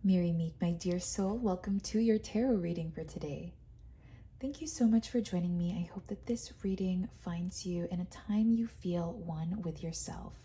Mary Meet, my dear soul, welcome to your tarot reading for today. Thank you so much for joining me. I hope that this reading finds you in a time you feel one with yourself.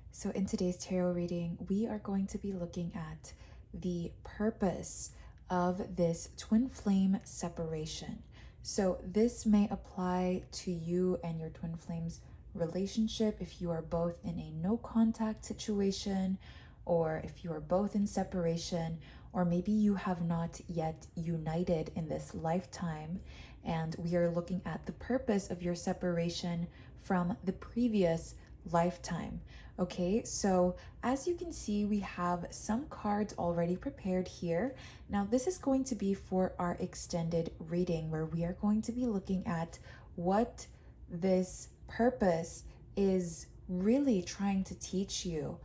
So, in today's tarot reading, we are going to be looking at the purpose of this twin flame separation. So, this may apply to you and your twin flame's relationship if you are both in a no contact situation, or if you are both in separation, or maybe you have not yet united in this lifetime. And we are looking at the purpose of your separation from the previous lifetime. Okay, so as you can see, we have some cards already prepared here. Now, this is going to be for our extended reading where we are going to be looking at what this purpose is really trying to teach you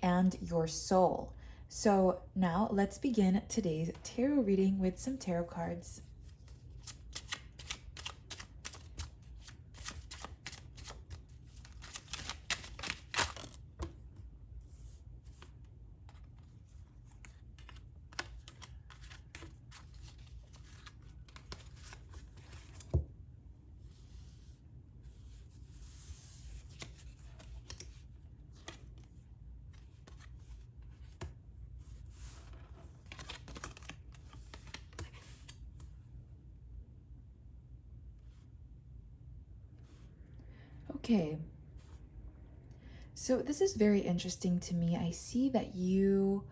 and your soul. So now let's begin today's tarot reading with some tarot cards. Okay, so this is very interesting to me. I see that you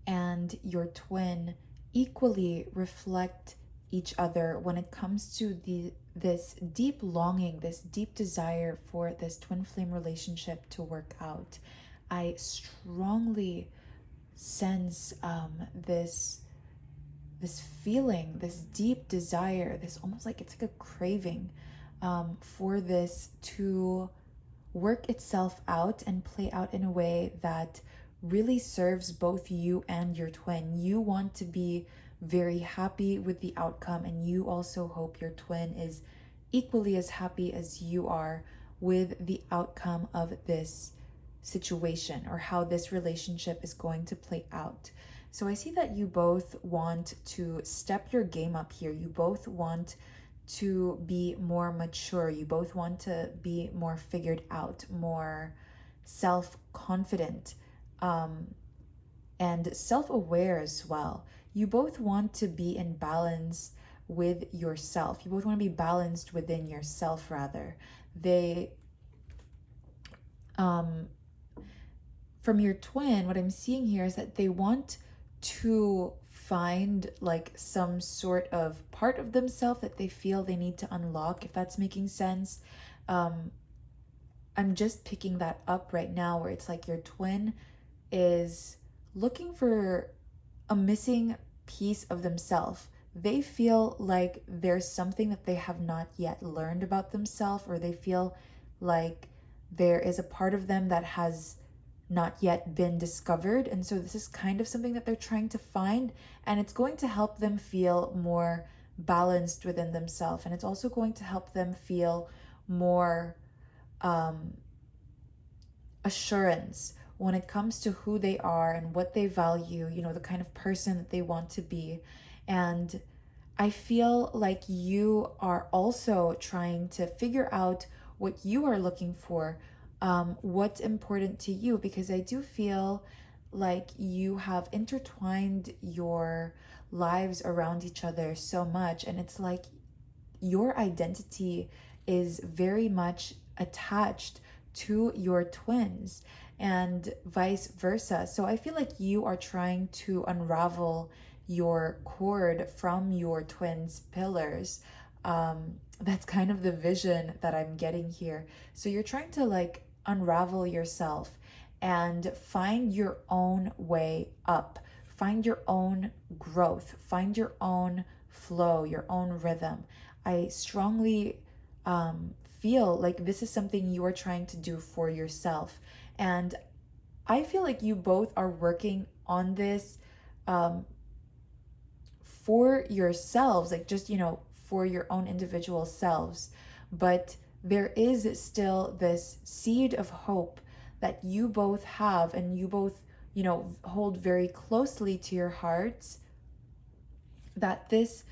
and your twin equally reflect each other when it comes to this deep longing, this deep desire for this twin flame relationship to work out. I strongly sense this feeling, this deep desire, this almost like it's like a craving for this to work itself out and play out in a way that really serves both you and your twin. You want to be very happy with the outcome, and you also hope your twin is equally as happy as you are with the outcome of this situation or how this relationship is going to play out. So I see that you both want to step your game up here. You both want to be more mature. You both want to be more figured out, more self-confident, and self-aware as well. You both want to be in balance with yourself. You both want to be balanced within yourself, rather. They from your twin, what I'm seeing here is that they want to find like some sort of part of themselves that they feel they need to unlock, if that's making sense. I'm just picking that up right now, where it's like your twin is looking for a missing piece of themselves. They feel like there's something that they have not yet learned about themselves, or they feel like there is a part of them that has not yet been discovered. And so this is kind of something that they're trying to find, and it's going to help them feel more balanced within themselves. And it's also going to help them feel more assurance when it comes to who they are and what they value, you know, the kind of person that they want to be. And I feel like you are also trying to figure out what you are looking for, what's important to you, because I do feel like you have intertwined your lives around each other so much, and it's like your identity is very much attached to your twins and vice versa. So I feel like you are trying to unravel your cord from your twins' pillars. That's kind of the vision that I'm getting here. So you're trying to like unravel yourself and find your own way up, find your own growth, find your own flow, your own rhythm. I strongly feel like this is something you are trying to do for yourself. And I feel like you both are working on this for yourselves, like just, you know, for your own individual selves. But there is still this seed of hope that you both have, and you both, hold very closely to your hearts, that these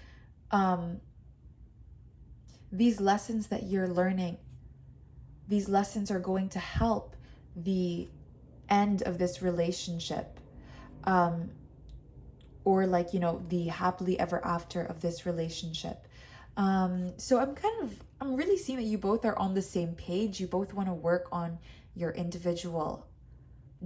lessons that you're learning, these lessons are going to help the end of this relationship, or like, the happily ever after of this relationship. So I'm really seeing that you both are on the same page. You both want to work on your individual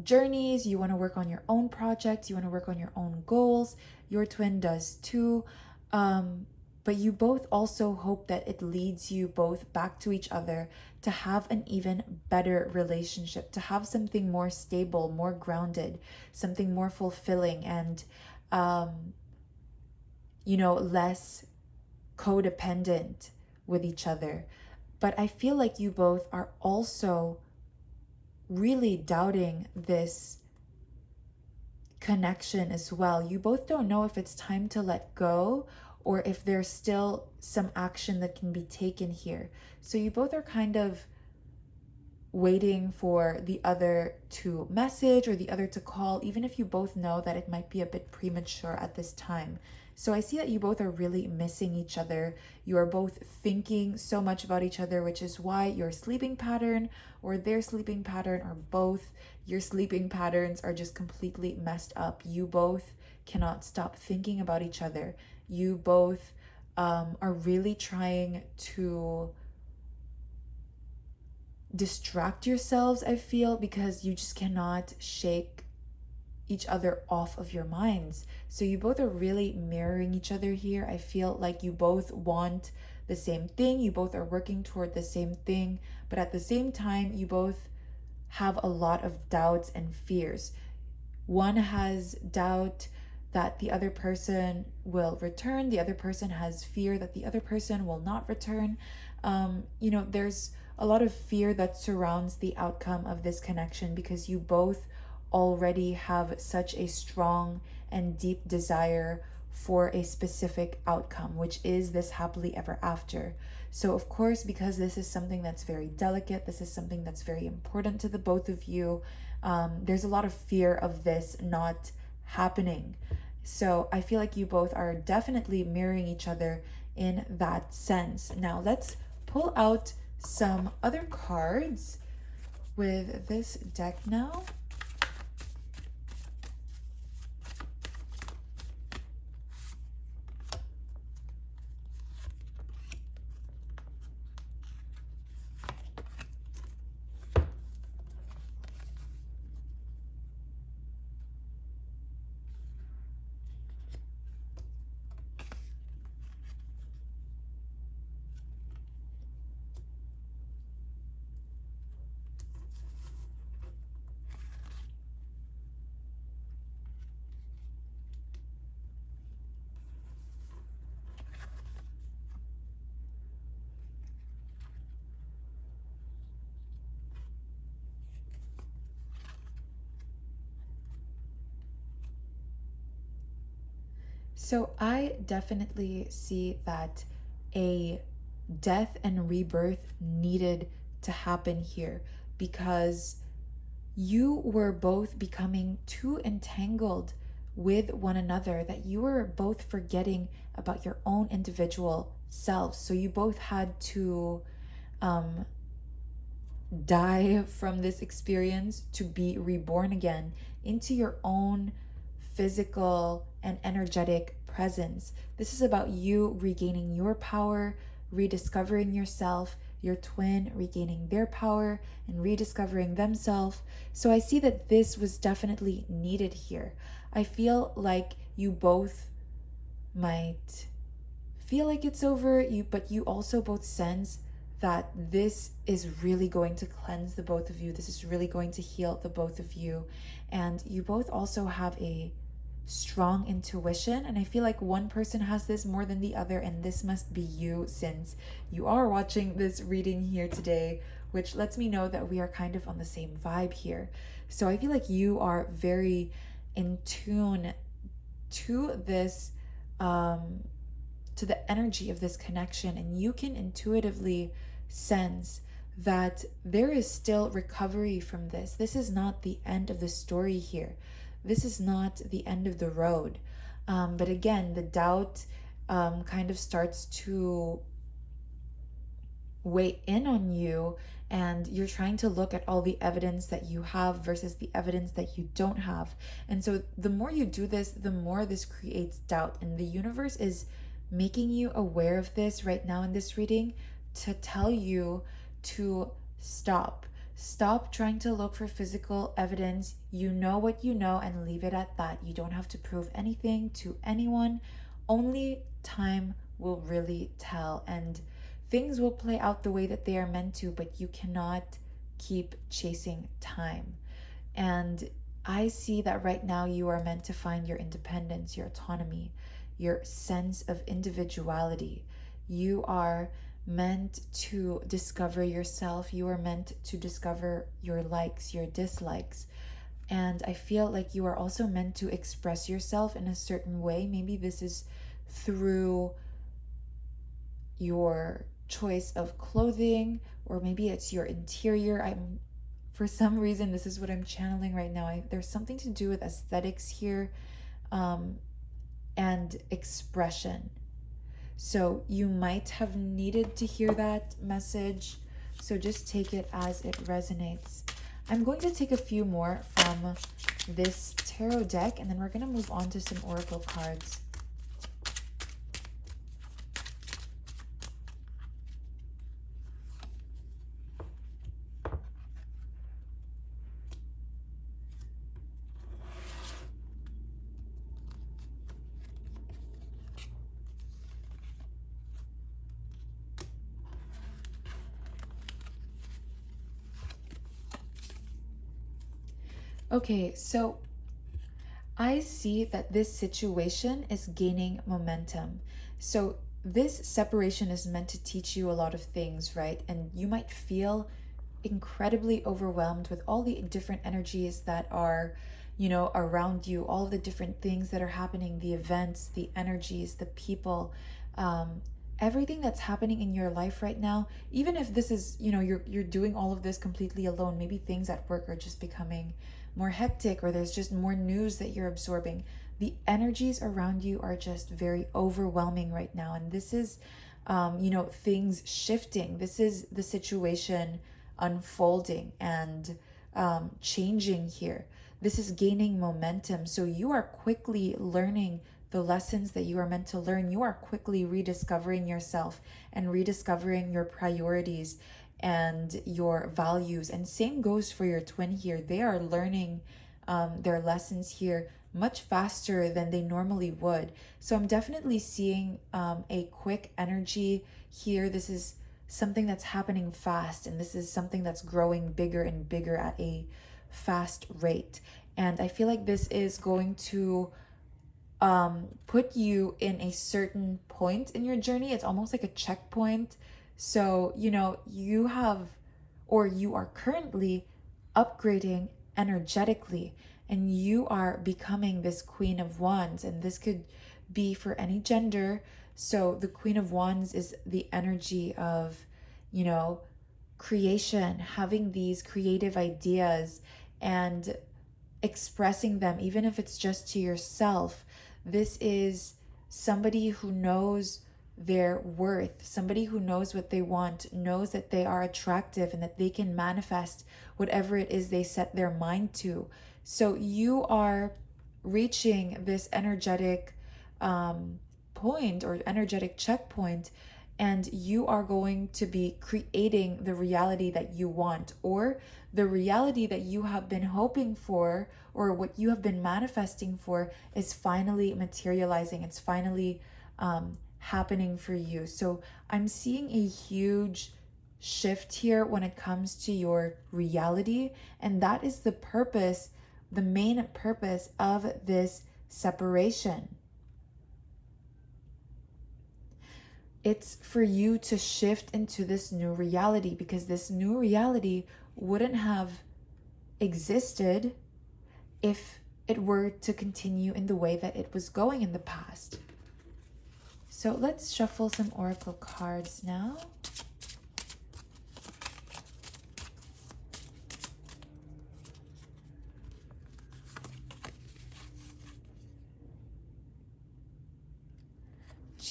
journeys. You want to work on your own projects. You want to work on your own goals. Your twin does too. But you both also hope that it leads you both back to each other to have an even better relationship, to have something more stable, more grounded, something more fulfilling, and less codependent with each other. But I feel like you both are also really doubting this connection as well. You both don't know if it's time to let go or if there's still some action that can be taken here. So you both are kind of waiting for the other to message or the other to call, even if you both know that it might be a bit premature at this time. So I see that you both are really missing each other. You are both thinking so much about each other, which is why your sleeping pattern or their sleeping pattern, or both your sleeping patterns, are just completely messed up. You both cannot stop thinking about each other. You both are really trying to distract yourselves, I feel, because you just cannot shake each other off of your minds. So you both are really mirroring each other here. I feel like you both want the same thing. You both are working toward the same thing, but at the same time, you both have a lot of doubts and fears. One has doubt that the other person will return. The other person has fear that the other person will not return. There's a lot of fear that surrounds the outcome of this connection because you both already have such a strong and deep desire for a specific outcome, which is this happily ever after. So of course, because this is something that's very delicate, this is something that's very important to the both of you, there's a lot of fear of this not happening. So I feel like you both are definitely mirroring each other in that sense. Now let's pull out some other cards with this deck now. So I definitely see that a death and rebirth needed to happen here because you were both becoming too entangled with one another, that you were both forgetting about your own individual selves. So you both had to die from this experience to be reborn again into your own physical and energetic presence. This is about you regaining your power, rediscovering yourself, your twin regaining their power and rediscovering themselves. So I see that this was definitely needed here. I feel like you both might feel like it's over you, but you also both sense that this is really going to cleanse the both of you. This is really going to heal the both of you. And you both also have a strong intuition. And I feel like one person has this more than the other. And this must be you, since you are watching this reading here today, which lets me know that we are kind of on the same vibe here. So I feel like you are very in tune to this, to the energy of this connection. And you can intuitively sense that there is still recovery from this. This is not the end of the story here. this is not the end of the road. But again, the doubt kind of starts to weigh in on you, and you're trying to look at all the evidence that you have versus the evidence that you don't have. And so the more you do this, the more this creates doubt. And the universe is making you aware of this right now in this reading to tell you to stop. Stop trying to look for physical evidence. You know what you know, and leave it at that. You don't have to prove anything to anyone. Only time will really tell. And things will play out the way that they are meant to, but you cannot keep chasing time. And I see that right now you are meant to find your independence, your autonomy, your sense of individuality. You are meant to discover yourself. You are meant to discover your likes, your dislikes. And I feel like you are also meant to express yourself in a certain way. Maybe this is through your choice of clothing, or maybe it's your interior. For some reason, this is what I'm channeling right now. There's something to do with aesthetics here, and expression. So you might have needed to hear that message. So just take it as it resonates. I'm going to take a few more from this tarot deck, and then we're going to move on to some oracle cards. Okay, so I see that this situation is gaining momentum. So this separation is meant to teach you a lot of things, right? And you might feel incredibly overwhelmed with all the different energies that are, around you, all of the different things that are happening, the events, the energies, the people, everything that's happening in your life right now. Even if this is, you're doing all of this completely alone, maybe things at work are just becoming more hectic, or there's just more news that you're absorbing. The energies around you are just very overwhelming right now. And this is, things shifting. This is the situation unfolding and changing here. This is gaining momentum. So you are quickly learning the lessons that you are meant to learn. You are quickly rediscovering yourself and rediscovering your priorities and your values. And same goes for your twin here. They are learning their lessons here much faster than they normally would. So I'm definitely seeing a quick energy here. This is something that's happening fast, and this is something that's growing bigger and bigger at a fast rate. And I feel like this is going to put you in a certain point in your journey. It's almost like a checkpoint. So, you have, or you are currently upgrading energetically, and you are becoming this Queen of Wands. And this could be for any gender. So the Queen of Wands is the energy of, creation, having these creative ideas and expressing them, even if it's just to yourself. This is somebody who knows their worth, somebody who knows what they want, knows that they are attractive and that they can manifest whatever it is they set their mind to. So you are reaching this energetic point, or energetic checkpoint, and you are going to be creating the reality that you want, or the reality that you have been hoping for, or what you have been manifesting for is finally materializing. It's finally happening for you. So I'm seeing a huge shift here when it comes to your reality, and that is the purpose, the main purpose of this separation. It's for you to shift into this new reality, because this new reality wouldn't have existed if it were to continue in the way that it was going in the past. So let's shuffle some oracle cards now.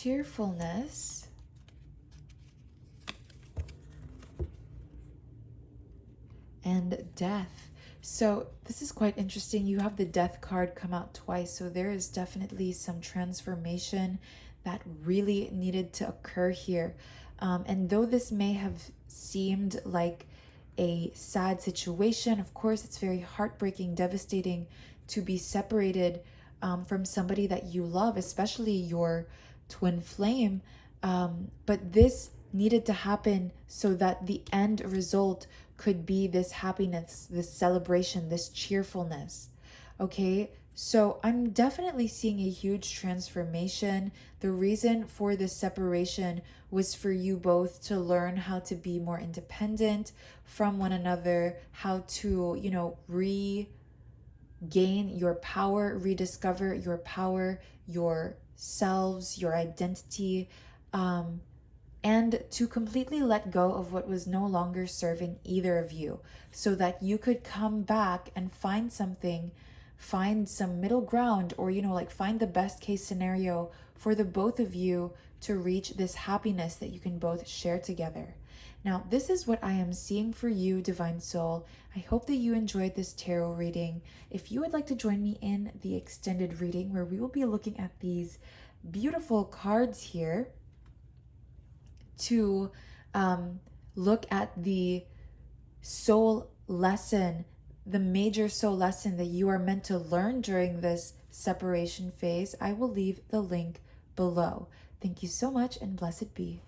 cheerfulness, and death. So this is quite interesting. You have the death card come out twice. So there is definitely some transformation that really needed to occur here. And though this may have seemed like a sad situation, of course, it's very heartbreaking, devastating to be separated from somebody that you love, especially your twin flame. But this needed to happen so that the end result could be this happiness, this celebration, this cheerfulness. Okay, so I'm definitely seeing a huge transformation. The reason for this separation was for you both to learn how to be more independent from one another, how to, regain your power, rediscover your power, yourselves, your identity. And to completely let go of what was no longer serving either of you, so that you could come back and find something, find some middle ground, or find the best case scenario for the both of you to reach this happiness that you can both share together. Now, this is what I am seeing for you, Divine Soul. I hope that you enjoyed this tarot reading. If you would like to join me in the extended reading, where we will be looking at these beautiful cards here to look at the soul lesson, the major soul lesson that you are meant to learn during this separation phase, I will leave the link below. Thank you so much, and blessed be.